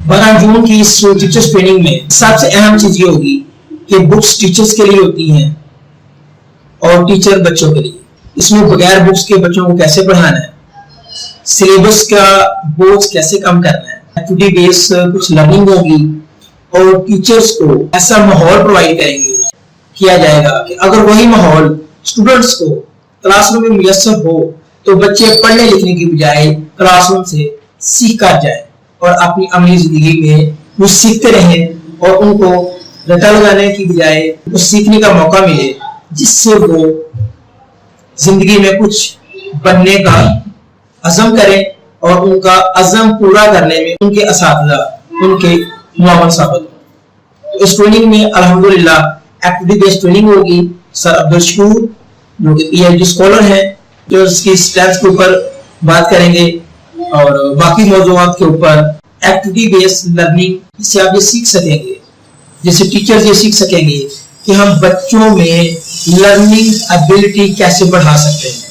12 जून की इस teachers training में सबसे अहम चीज ये होगी कि बुक्स टीचर्स के लिए होती हैं और टीचर बच्चों के लिए। इसमें बगैर बुक्स के बच्चों को कैसे पढ़ाना है, सिलेबस का बोझ कैसे कम करना है, एक्टिविटी बेस्ड कुछ लर्निंग होगी और टीचर्स को ऐसा माहौल प्रोवाइड करेंगे किया जाएगा कि अगर वही माहौल स्टूडेंट्स को क्लासरूम में मुयस्सर हो तो बच्चे पढ़ने लिखने की बजाय क्लासरूम से सीख कर जाए और अपनी अमली जिंदगी में वो सीखते रहें और उनको रटा लगाने की बजाय उनको सीखने का मौका मिले, जिससे वो जिंदगी में कुछ बनने का अज़म करें और उनका अज़म पूरा करने में उनके असातिज़ा उनके मुआवन साबित हो। तो इस ट्रेनिंग में अल्हम्दुलिल्लाह एक्टिविटी बेस्ड ट्रेनिंग होगी। सर अब्दुल शकूर जो कि PhD स्कॉलर हैं जो इसकी स्ट्रेंथ के ऊपर बात करेंगे और बाकी मौज़ूआत के ऊपर एक्टिविटी बेस्ड लर्निंग, इससे आप ये सीख सकेंगे, जैसे टीचर्स ये सीख सकेंगे कि हम बच्चों में लर्निंग एबिलिटी कैसे बढ़ा सकते हैं।